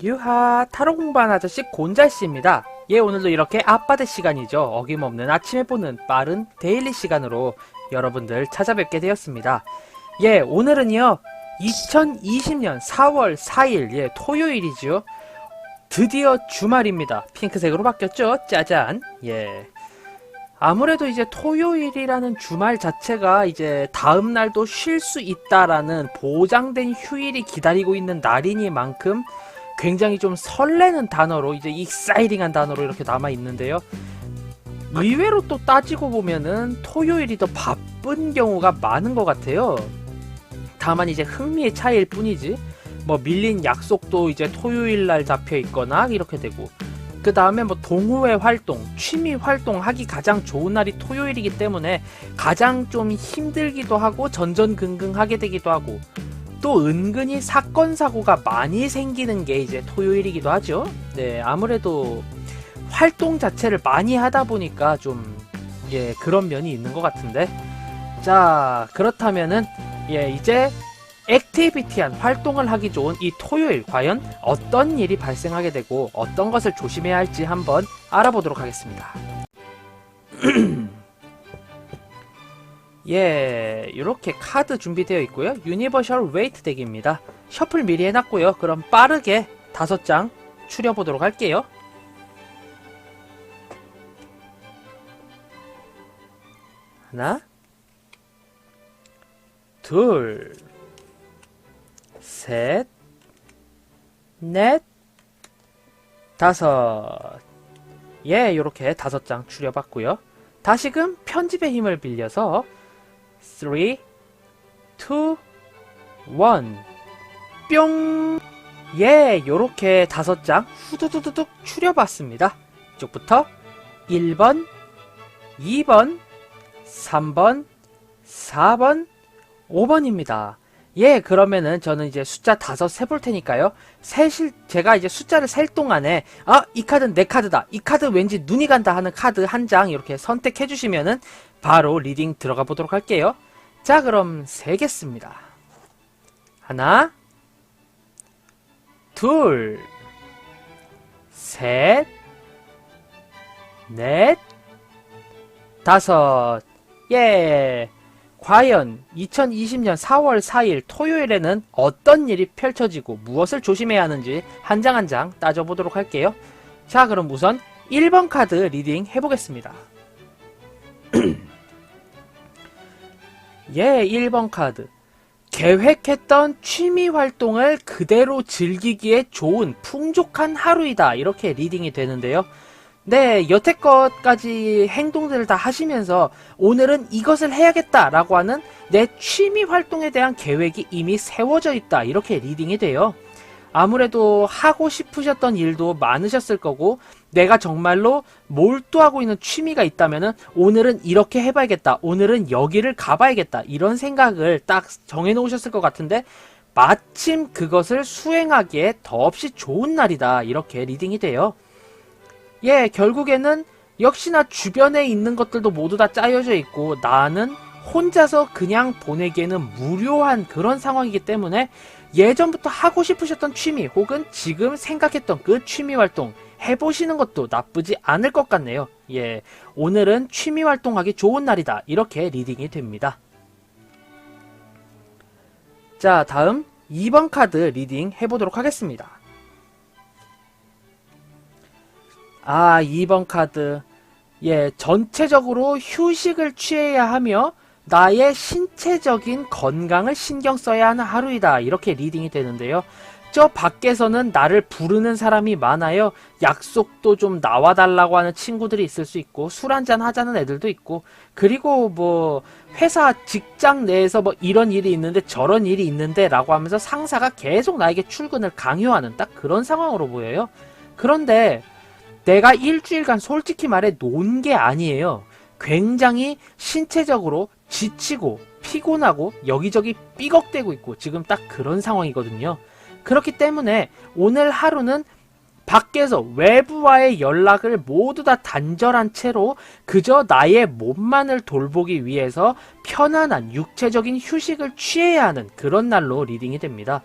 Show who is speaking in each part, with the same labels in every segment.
Speaker 1: 유하, 타로 공부하는 아저씨 곤잘씨입니다. 예, 오늘도 이렇게 아빠들 시간이죠. 어김없는 아침에 보는 빠른 데일리 시간으로 여러분들 찾아뵙게 되었습니다. 예, 오늘은요, 2020년 4월 4일, 예, 토요일이죠. 드디어 주말입니다. 핑크색으로 바뀌었죠? 짜잔. 예. 아무래도 이제 토요일이라는 주말 자체가 이제 다음 날도 쉴 수 있다라는 보장된 휴일이 기다리고 있는 날이니만큼 굉장히 좀 설레는 단어로 이제 익사이팅한 단어로 이렇게 남아 있는데요. 의외로 또 따지고 보면은 토요일이 더 바쁜 경우가 많은 것 같아요. 다만 이제 흥미의 차이일 뿐이지 뭐 밀린 약속도 이제 토요일 날 잡혀 있거나 이렇게 되고, 그 다음에 뭐 동호회 활동, 취미 활동 하기 가장 좋은 날이 토요일이기 때문에 가장 좀 힘들기도 하고 전전긍긍하게 되기도 하고, 또 은근히 사건 사고가 많이 생기는 게 이제 토요일이기도 하죠. 네, 아무래도 활동 자체를 많이 하다 보니까 좀 그런 면이 있는 것 같은데, 자, 그렇다면은 이제 액티비티한 활동을 하기 좋은 이 토요일 과연 어떤 일이 발생하게 되고 어떤 것을 조심해야 할지 한번 알아보도록 하겠습니다. 예, 이렇게 카드 준비되어 있고요. 유니버셜 웨이트 덱입니다. 셔플 미리 해놨고요. 그럼 빠르게 5장 추려보도록 할게요. 하나, 둘, 셋, 넷, 다섯. 예, 요렇게 5장 추려봤고요. 다시금 편집의 힘을 빌려서 3, 2, 1, 뿅! 예, 요렇게 5장 후두두두둑 추려봤습니다. 이쪽부터 1번, 2번, 3번, 4번, 5번입니다. 예, 그러면은 저는 이제 숫자 5 세볼 테니까요. 제가 이제 숫자를 셀 동안에, 이 카드는 내 카드다. 이 카드 왠지 눈이 간다 하는 카드 한 장 이렇게 선택해 주시면은 바로 리딩 들어가 보도록 할게요. 자, 그럼 세겠습니다. 하나, 둘, 셋, 넷, 다섯. 예. 과연 2020년 4월 4일 토요일에는 어떤 일이 펼쳐지고 무엇을 조심해야 하는지 한 장 한 장 따져보도록 할게요. 자, 그럼 우선 1번 카드 리딩 해보겠습니다. 예, 1번 카드. 계획했던 취미 활동을 그대로 즐기기에 좋은 풍족한 하루이다. 이렇게 리딩이 되는데요. 네, 여태껏까지 행동들을 다 하시면서 오늘은 이것을 해야겠다 라고 하는 내 취미 활동에 대한 계획이 이미 세워져 있다, 이렇게 리딩이 돼요. 아무래도 하고 싶으셨던 일도 많으셨을 거고, 내가 정말로 몰두하고 있는 취미가 있다면은 오늘은 이렇게 해봐야겠다, 오늘은 여기를 가봐야겠다, 이런 생각을 딱 정해놓으셨을 것 같은데, 마침 그것을 수행하기에 더없이 좋은 날이다, 이렇게 리딩이 돼요. 예, 결국에는 역시나 주변에 있는 것들도 모두 다 짜여져 있고 나는 혼자서 그냥 보내기에는 무료한 그런 상황이기 때문에 예전부터 하고 싶으셨던 취미 혹은 지금 생각했던 그 취미 활동 해보시는 것도 나쁘지 않을 것 같네요. 예, 오늘은 취미 활동하기 좋은 날이다, 이렇게 리딩이 됩니다. 자, 다음 2번 카드 리딩 해보도록 하겠습니다. 2번 카드. 예, 전체적으로 휴식을 취해야 하며 나의 신체적인 건강을 신경 써야 하는 하루이다, 이렇게 리딩이 되는데요. 저 밖에서는 나를 부르는 사람이 많아요. 약속도 좀 나와달라고 하는 친구들이 있을 수 있고, 술 한잔 하자는 애들도 있고, 그리고 뭐 회사 직장 내에서 뭐 이런 일이 있는데 저런 일이 있는데 라고 하면서 상사가 계속 나에게 출근을 강요하는 딱 그런 상황으로 보여요. 그런데 내가 일주일간 솔직히 말해 논 게 아니에요. 굉장히 신체적으로 지치고 피곤하고 여기저기 삐걱대고 있고 지금 딱 그런 상황이거든요. 그렇기 때문에 오늘 하루는 밖에서 외부와의 연락을 모두 다 단절한 채로 그저 나의 몸만을 돌보기 위해서 편안한 육체적인 휴식을 취해야 하는 그런 날로 리딩이 됩니다.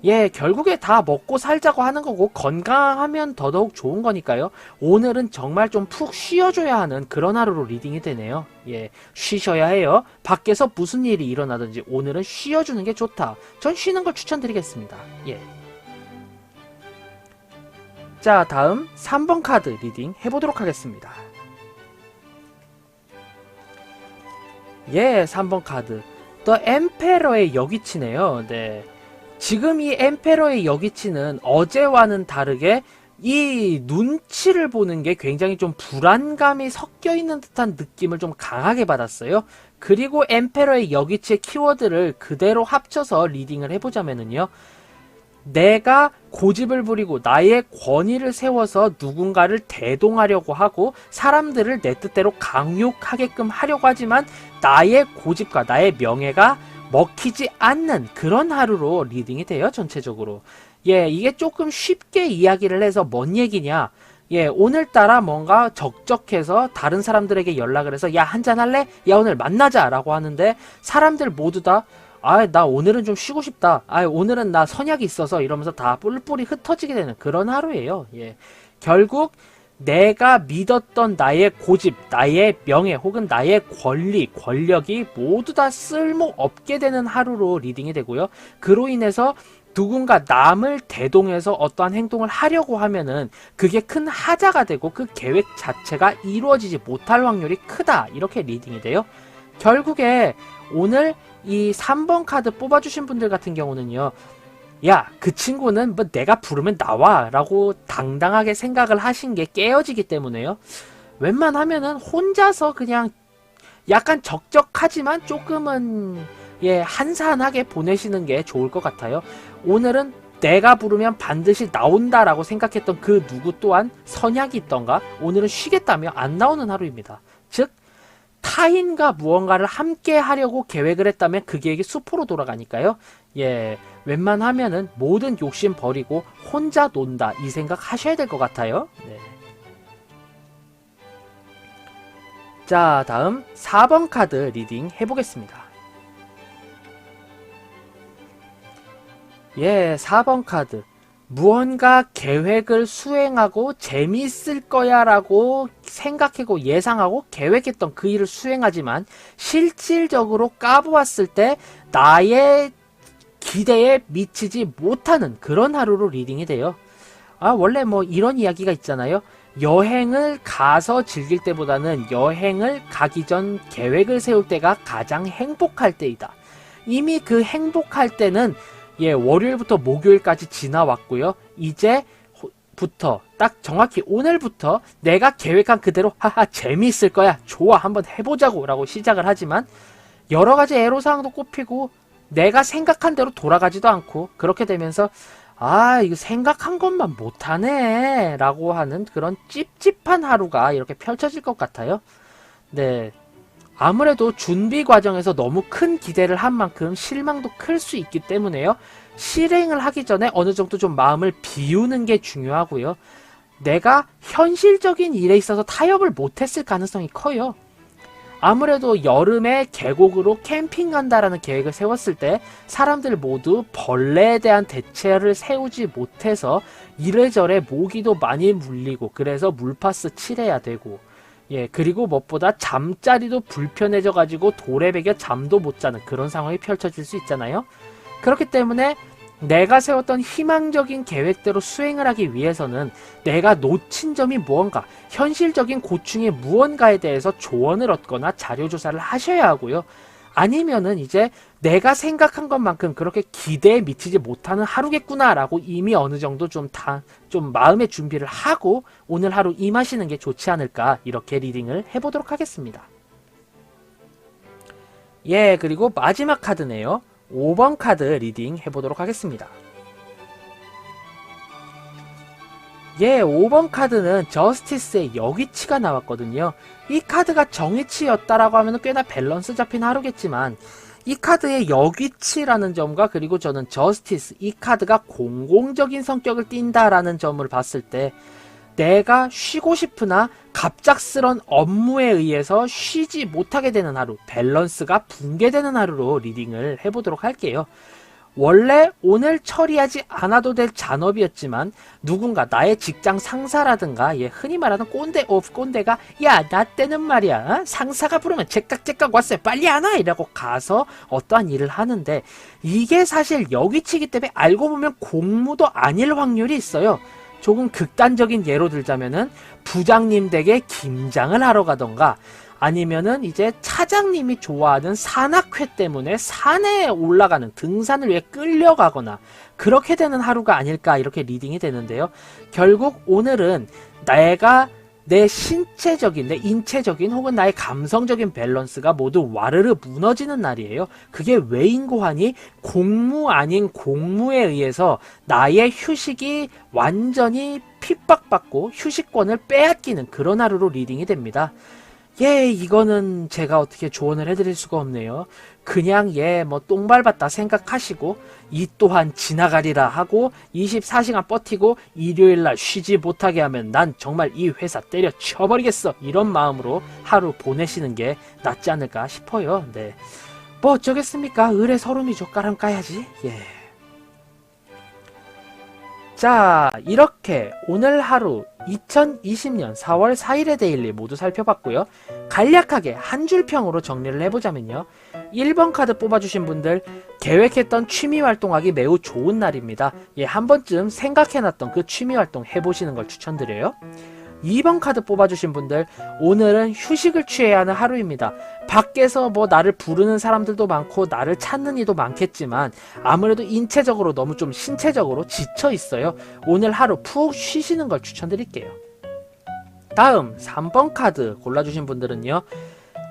Speaker 1: 예, 결국에 다 먹고 살자고 하는 거고 건강하면 더더욱 좋은 거니까요. 오늘은 정말 좀 푹 쉬어줘야 하는 그런 하루로 리딩이 되네요. 예, 쉬셔야 해요. 밖에서 무슨 일이 일어나든지 오늘은 쉬어주는 게 좋다. 전 쉬는 걸 추천드리겠습니다. 예. 자, 다음 3번 카드 리딩 해보도록 하겠습니다. 예, 3번 카드. 더 엠페러의 여기치네요. 네. 지금 이 엠페러의 여기치는 어제와는 다르게 이 눈치를 보는 게 굉장히 좀 불안감이 섞여 있는 듯한 느낌을 좀 강하게 받았어요. 그리고 엠페러의 여기치의 키워드를 그대로 합쳐서 리딩을 해보자면은요. 내가 고집을 부리고 나의 권위를 세워서 누군가를 대동하려고 하고 사람들을 내 뜻대로 강요하게끔 하려고 하지만 나의 고집과 나의 명예가 먹히지 않는 그런 하루로 리딩이 돼요. 전체적으로. 예, 이게 조금 쉽게 이야기를 해서 뭔 얘기냐. 예, 오늘따라 뭔가 적적해서 다른 사람들에게 연락을 해서 야, 한잔 할래? 야, 오늘 만나자 라고 하는데 사람들 모두 다 나 오늘은 좀 쉬고 싶다. 오늘은 나 선약이 있어서 이러면서 다 뿔뿔이 흩어지게 되는 그런 하루예요. 예. 결국 내가 믿었던 나의 고집, 나의 명예 혹은 나의 권리, 권력이 모두 다 쓸모없게 되는 하루로 리딩이 되고요. 그로 인해서 누군가 남을 대동해서 어떠한 행동을 하려고 하면은 그게 큰 하자가 되고 그 계획 자체가 이루어지지 못할 확률이 크다. 이렇게 리딩이 돼요. 결국에 오늘 이 3번 카드 뽑아주신 분들 같은 경우는요. 야, 그 친구는 뭐 내가 부르면 나와 라고 당당하게 생각을 하신 게 깨어지기 때문에요. 웬만하면은 혼자서 그냥 약간 적적하지만 조금은 예, 한산하게 보내시는 게 좋을 것 같아요. 오늘은 내가 부르면 반드시 나온다라고 생각했던 그 누구 또한 선약이 있던가 오늘은 쉬겠다며 안 나오는 하루입니다. 즉 타인과 무언가를 함께 하려고 계획을 했다면 그 계획이 수포로 돌아가니까요. 예, 웬만하면은 모든 욕심 버리고 혼자 논다 이 생각 하셔야 될 것 같아요. 네. 자, 다음 4번 카드 리딩 해보겠습니다. 예, 4번 카드. 무언가 계획을 수행하고 재미있을 거야 라고 생각하고 예상하고 계획했던 그 일을 수행하지만 실질적으로 까보았을 때 나의 기대에 미치지 못하는 그런 하루로 리딩이 돼요. 원래 뭐 이런 이야기가 있잖아요. 여행을 가서 즐길 때보다는 여행을 가기 전 계획을 세울 때가 가장 행복할 때이다. 이미 그 행복할 때는 예, 월요일부터 목요일까지 지나왔고요. 이제부터 딱 정확히 오늘부터 내가 계획한 그대로 하하 재미있을 거야. 좋아 한번 해보자고 라고 시작을 하지만 여러가지 애로사항도 꼽히고 내가 생각한 대로 돌아가지도 않고 그렇게 되면서 이거 생각한 것만 못하네 라고 하는 그런 찝찝한 하루가 이렇게 펼쳐질 것 같아요. 네. 아무래도 준비 과정에서 너무 큰 기대를 한 만큼 실망도 클 수 있기 때문에요. 실행을 하기 전에 어느 정도 좀 마음을 비우는 게 중요하고요. 내가 현실적인 일에 있어서 타협을 못했을 가능성이 커요. 아무래도 여름에 계곡으로 캠핑 간다라는 계획을 세웠을 때 사람들 모두 벌레에 대한 대체를 세우지 못해서 이래저래 모기도 많이 물리고 그래서 물파스 칠해야 되고 예, 그리고 무엇보다 잠자리도 불편해져 가지고 돌에 베겨 잠도 못 자는 그런 상황이 펼쳐질 수 있잖아요. 그렇기 때문에 내가 세웠던 희망적인 계획대로 수행을 하기 위해서는 내가 놓친 점이 무언가, 현실적인 고충이 무언가에 대해서 조언을 얻거나 자료조사를 하셔야 하고요. 아니면은 이제 내가 생각한 것만큼 그렇게 기대에 미치지 못하는 하루겠구나 라고 이미 어느 정도 좀 마음의 준비를 하고 오늘 하루 임하시는 게 좋지 않을까 이렇게 리딩을 해보도록 하겠습니다. 예, 그리고 마지막 카드네요. 5번 카드 리딩 해보도록 하겠습니다. 예, 5번 카드는 저스티스의 여기치가 나왔거든요. 이 카드가 정의치였다라고 하면 꽤나 밸런스 잡힌 하루겠지만 이 카드의 여기치라는 점과 그리고 저는 저스티스 이 카드가 공공적인 성격을 띈다라는 점을 봤을 때 내가 쉬고 싶으나 갑작스런 업무에 의해서 쉬지 못하게 되는 하루, 밸런스가 붕괴되는 하루로 리딩을 해보도록 할게요. 원래 오늘 처리하지 않아도 될 잔업이었지만 누군가 나의 직장 상사라든가 흔히 말하는 꼰대 오브 꼰대가 야, 나 때는 말이야 상사가 부르면 제깍제깍 왔어요 빨리 안 와 이라고 가서 어떠한 일을 하는데 이게 사실 여기치기 때문에 알고 보면 공무도 아닐 확률이 있어요. 조금 극단적인 예로 들자면은 부장님 댁에 김장을 하러 가던가 아니면은 이제 차장님이 좋아하는 산악회 때문에 산에 올라가는 등산을 위해 끌려가거나 그렇게 되는 하루가 아닐까 이렇게 리딩이 되는데요. 결국 오늘은 내가 내 신체적인, 내 인체적인 혹은 나의 감성적인 밸런스가 모두 와르르 무너지는 날이에요. 그게 왜인고 하니 공무 아닌 공무에 의해서 나의 휴식이 완전히 핍박받고 휴식권을 빼앗기는 그런 하루로 리딩이 됩니다. 이거는 제가 어떻게 조언을 해드릴 수가 없네요. 그냥 뭐 똥 밟았다 생각하시고 이 또한 지나가리라 하고 24시간 버티고 일요일날 쉬지 못하게 하면 난 정말 이 회사 때려쳐버리겠어 이런 마음으로 하루 보내시는 게 낫지 않을까 싶어요. 네, 뭐 어쩌겠습니까. 을의 서름이죠. 까람 까야지. 자, 이렇게 오늘 하루 2020년 4월 4일의 데일리 모두 살펴봤고요. 간략하게 한 줄 평으로 정리를 해보자면요. 1번 카드 뽑아주신 분들 계획했던 취미활동하기 매우 좋은 날입니다. 한 번쯤 생각해놨던 그 취미활동 해보시는 걸 추천드려요. 2번 카드 뽑아주신 분들 오늘은 휴식을 취해야 하는 하루입니다. 밖에서 뭐 나를 부르는 사람들도 많고 나를 찾는 이도 많겠지만 아무래도 인체적으로 너무 좀 신체적으로 지쳐 있어요. 오늘 하루 푹 쉬시는 걸 추천드릴게요. 다음 3번 카드 골라주신 분들은요.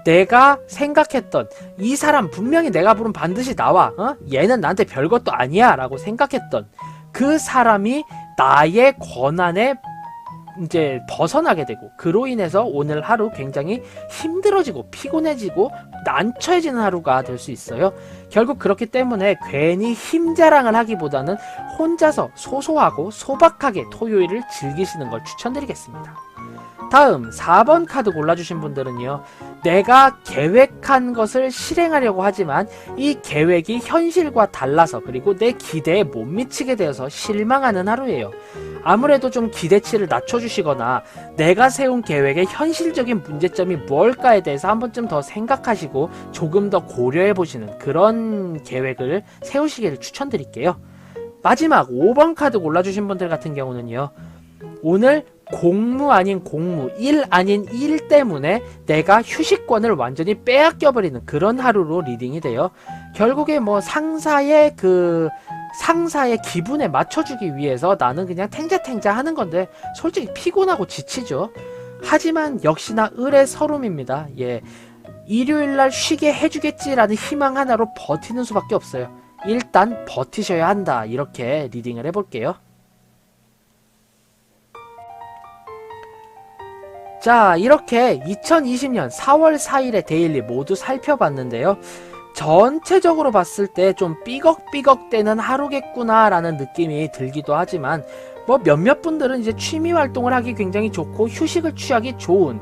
Speaker 1: 내가 생각했던 이 사람 분명히 내가 부르면 반드시 나와 얘는 나한테 별것도 아니야 라고 생각했던 그 사람이 나의 권한에 이제 벗어나게 되고 그로 인해서 오늘 하루 굉장히 힘들어지고 피곤해지고 난처해지는 하루가 될 수 있어요. 결국 그렇기 때문에 괜히 힘자랑을 하기보다는 혼자서 소소하고 소박하게 토요일을 즐기시는 걸 추천드리겠습니다. 다음 4번 카드 골라주신 분들은요. 내가 계획한 것을 실행하려고 하지만 이 계획이 현실과 달라서 그리고 내 기대에 못 미치게 되어서 실망하는 하루예요. 아무래도 좀 기대치를 낮춰주시거나 내가 세운 계획의 현실적인 문제점이 뭘까에 대해서 한 번쯤 더 생각하시고 조금 더 고려해보시는 그런 계획을 세우시기를 추천드릴게요. 마지막 5번 카드 골라주신 분들 같은 경우는요. 오늘 공무 아닌 공무, 일 아닌 일 때문에 내가 휴식권을 완전히 빼앗겨버리는 그런 하루로 리딩이 돼요. 결국에 뭐 상사의 기분에 맞춰주기 위해서 나는 그냥 탱자탱자 하는 건데 솔직히 피곤하고 지치죠. 하지만 역시나 을의 서름입니다. 일요일날 쉬게 해주겠지라는 희망 하나로 버티는 수밖에 없어요. 일단 버티셔야 한다. 이렇게 리딩을 해볼게요. 자, 이렇게 2020년 4월 4일의 데일리 모두 살펴봤는데요. 전체적으로 봤을 때 좀 삐걱삐걱대는 하루겠구나 라는 느낌이 들기도 하지만 뭐 몇몇 분들은 이제 취미 활동을 하기 굉장히 좋고 휴식을 취하기 좋은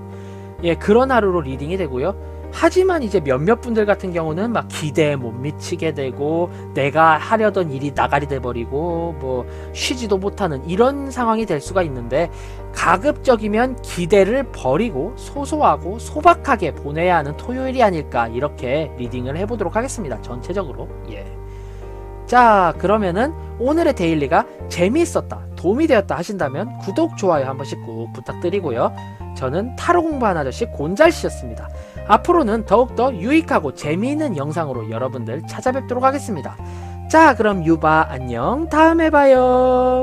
Speaker 1: 그런 하루로 리딩이 되고요. 하지만 이제 몇몇 분들 같은 경우는 막 기대에 못 미치게 되고 내가 하려던 일이 나가리 돼버리고 뭐 쉬지도 못하는 이런 상황이 될 수가 있는데 가급적이면 기대를 버리고 소소하고 소박하게 보내야 하는 토요일이 아닐까 이렇게 리딩을 해보도록 하겠습니다. 전체적으로. 자, 그러면은 오늘의 데일리가 재미있었다, 도움이 되었다 하신다면 구독, 좋아요 한 번씩 꾹 부탁드리고요. 저는 타로 공부하는 아저씨 곤잘씨였습니다. 앞으로는 더욱더 유익하고 재미있는 영상으로 여러분들 찾아뵙도록 하겠습니다. 자, 그럼 유바 안녕, 다음에 봐요.